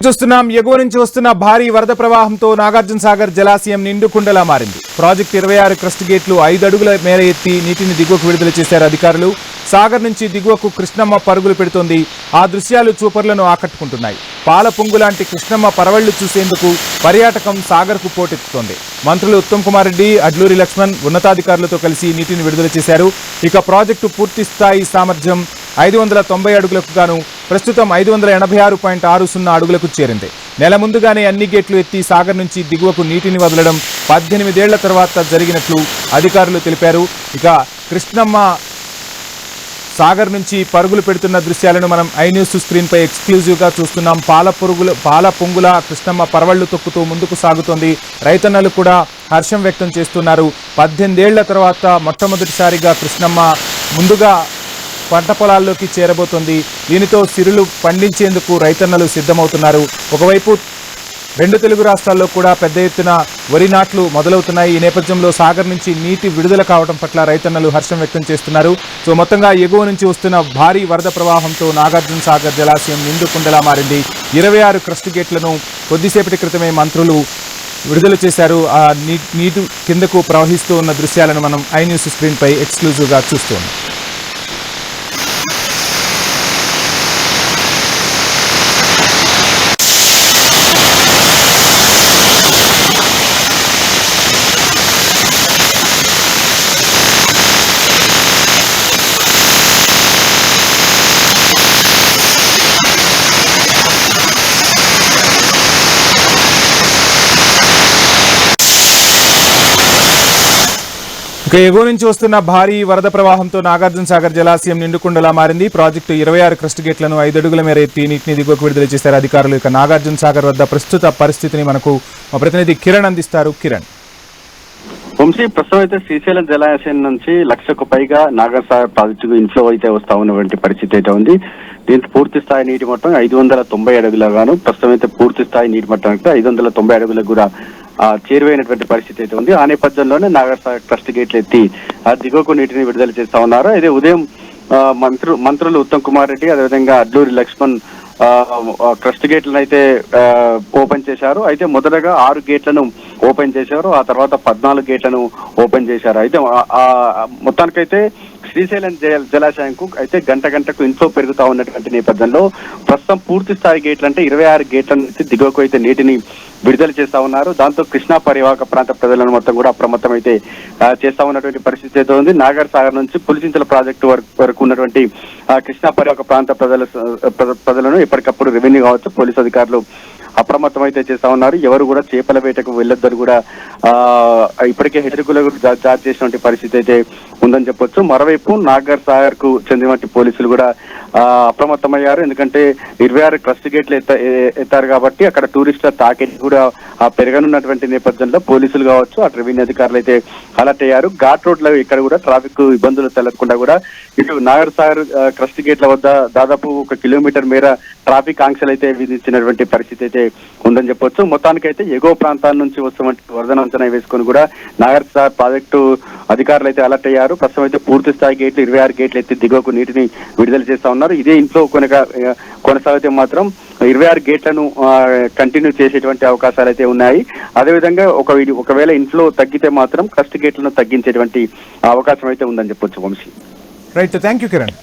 చూస్తున్నాం ఎగువ నుంచి వస్తున్న భారీ వరద ప్రవాహంతో నాగార్జున సాగర్ జలాశయం నిండుకుండలా మారింది. ప్రాజెక్టు 26 క్రస్ట్ గేట్లు 5 అడుగుల మేర ఎత్తి నీటిని దిగువకు విడుదల చేశారు అధికారులు. సాగర్ నుంచి దిగువకు కృష్ణమ్మ పరుగులు పెడుతోంది. ఆ దృశ్యాలు చూపర్లను ఆకట్టుకుంటున్నాయి. పాల పొంగు లాంటి కృష్ణమ్మ పరవళ్లు చూసేందుకు పర్యాటకం సాగర్కు పోటెత్తుతోంది. మంత్రులు ఉత్తమ్ కుమార్ రెడ్డి, అడ్లూరి లక్ష్మణ్ ఉన్నతాధికారులతో కలిసి నీటిని విడుదల చేశారు. ఇక ప్రాజెక్టు పూర్తి స్థాయి సామర్థ్యం 590 అడుగులకు గాను ప్రస్తుతం 586.60 అడుగులకు చేరింది. నెల ముందుగానే అన్ని గేట్లు ఎత్తి సాగర్ నుంచి దిగువకు నీటిని వదలడం 18 ఏళ్ల తర్వాత జరిగినట్లు అధికారులు తెలిపారు. ఇక కృష్ణమ్మ సాగర్ నుంచి పరుగులు పెడుతున్న దృశ్యాలను మనం ఐ న్యూస్ స్క్రీన్ పై ఎక్స్క్లూజివ్ గా చూస్తున్నాం. పాల పొంగుల కృష్ణమ్మ పరవళ్లు తొక్కుతూ ముందుకు సాగుతోంది. రైతన్నలు కూడా హర్షం వ్యక్తం చేస్తున్నారు. 18 ఏళ్ల తర్వాత మొట్టమొదటిసారిగా కృష్ణమ్మ ముందుగా పంట పొలాల్లోకి చేరబోతోంది. దీనితో సిరులు పండించేందుకు రైతన్నలు సిద్ధమవుతున్నారు. ఒకవైపు 2 తెలుగు రాష్ట్రాల్లో కూడా పెద్ద ఎత్తున వరి నాట్లు మొదలవుతున్నాయి. ఈ నేపథ్యంలో సాగర్ నుంచి నీటి విడుదల కావడం పట్ల రైతన్నలు హర్షం వ్యక్తం చేస్తున్నారు. సో మొత్తంగా ఎగువ నుంచి వస్తున్న భారీ వరద ప్రవాహంతో నాగార్జున సాగర్ జలాశయం నిండుకుండలా మారింది. 26 క్రస్ట్ గేట్లను కొద్దిసేపటి క్రితమే మంత్రులు విడుదల చేశారు. ఆ నీటి కిందకు ప్రవహిస్తూ ఉన్న దృశ్యాలను మనం ఐ న్యూస్ స్క్రీన్ పై ఎక్స్క్లూజివ్ గా చూస్తున్నాం. ఇక ఎగువ నుంచి వస్తున్న భారీ వరద ప్రవాహంతో నాగార్జున సాగర్ జలాశయం నిండుకుండలా మారింది. ప్రాజెక్టు 26 క్రస్ట్ గేట్లను 5 అడుగుల మేర ఎత్తి నీటిని దిగువకు విడుదల చేశారు అధికారులు. ఇక నాగార్జున సాగర్ వద్ద ప్రస్తుత పరిస్థితిని మనకు మా ప్రతినిధి కిరణ్ అందిస్తారు. కిరణ్. వంశీ, ప్రస్తుతం అయితే శ్రీశైలం జలాశయం నుంచి 1,00,000కు పైగా నాగార్జున సాగర్ ప్రాజెక్టుకు ఇన్ఫ్లో అయితే వస్తా ఉన్నటువంటి పరిస్థితి అయితే ఉంది. దీంతో పూర్తి స్థాయి నీటి మట్టం 590 అడుగులుగాను ప్రస్తుతం అయితే పూర్తి స్థాయి నీటి మట్టం అయితే 590 అడుగులకు కూడా చేరువైనటువంటి పరిస్థితి అయితే ఉంది. ఆ నేపథ్యంలోనే నాగార్జున క్రస్ట్ గేట్లు ఎత్తి దిగువకు నీటిని విడుదల చేస్తా ఉన్నారు. అయితే ఉదయం మంత్రులు ఉత్తమ్ కుమార్ రెడ్డి, అదేవిధంగా అడ్లూరి లక్ష్మణ్ క్రస్ట్ గేట్లను అయితే ఓపెన్ చేశారు. అయితే మొదటగా 6 గేట్లను ఓపెన్ చేశారు. ఆ తర్వాత 14 గేట్లను ఓపెన్ చేశారు. అయితే మొత్తానికైతే శ్రీశైలం జలాశయంకు అయితే గంటకు ఇన్ఫ్లో పెరుగుతా ఉన్నటువంటి నేపథ్యంలో ప్రస్తుతం పూర్తి స్థాయి గేట్లు అంటే 26 గేట్ల నుంచి దిగువకు అయితే నీటిని విడుదల చేస్తా ఉన్నారు. దాంతో కృష్ణా పరివాహక ప్రాంత ప్రజలను మొత్తం కూడా అప్రమత్తం అయితే చేస్తా ఉన్నటువంటి పరిస్థితి అయితే ఉంది. నాగార్ సాగర్ నుంచి పులిచింతల ప్రాజెక్టు వరకు ఉన్నటువంటి కృష్ణా పరివాహక ప్రాంత ప్రజలను ఎప్పటికప్పుడు రెవెన్యూ కావచ్చు, పోలీసు అధికారులు అప్రమత్తం అయితే చేస్తా ఉన్నారు. ఎవరు కూడా చేపల వేటకు వెళ్ళొద్దని కూడా ఇప్పటికే హెచ్చరికలు జారీ చేసినటువంటి పరిస్థితి అయితే ఉందని చెప్పొచ్చు. మరోవైపు నాగార్ సాగర్ కు చెందినటువంటి పోలీసులు కూడా అప్రమత్తమయ్యారు. ఎందుకంటే 26 క్రస్ట్ గేట్లు ఎత్తారు కాబట్టి అక్కడ టూరిస్టుల తాకిడి కూడా పెరగనున్నటువంటి నేపథ్యంలో పోలీసులు కావచ్చు, అటు రెవెన్యూ అధికారులు అయితే అలర్ట్ అయ్యారు. ఘాట్ రోడ్ల ఇక్కడ కూడా ట్రాఫిక్ ఇబ్బందులు తలెత్తకుండా కూడా ఇటు నాగర్ సాగర్ క్రస్ట్ గేట్ల వద్ద దాదాపు 1 కిలోమీటర్ మేర ట్రాఫిక్ ఆంక్షలు అయితే విధించినటువంటి పరిస్థితి అయితే ఉందని చెప్పొచ్చు. మొత్తానికైతే ఎగువ ప్రాంతాల నుంచి వస్తున్నటువంటి వరదను అంచనా వేసుకుని కూడా నాగర్ సాగర్ ప్రాజెక్టు అధికారులు అయితే అలర్ట్ అయ్యారు. ప్రస్తుతం అయితే పూర్తి స్థాయి గేట్లు 26 గేట్లు ఎత్తి దిగువకు నీటిని విడుదల చేస్తా ఉన్నారు. ఇదే ఇంట్లో కొనసాగితే మాత్రం 26 గేట్లను కంటిన్యూ చేసేటువంటి అవకాశాలు అయితే ఉన్నాయి. అదేవిధంగా ఒకవేళ ఇన్ఫ్లో తగ్గితే మాత్రం క్రస్ట్ గేట్లను తగ్గించేటువంటి అవకాశం అయితే ఉందని చెప్పొచ్చు Vamshi. Right, thank you Kiran.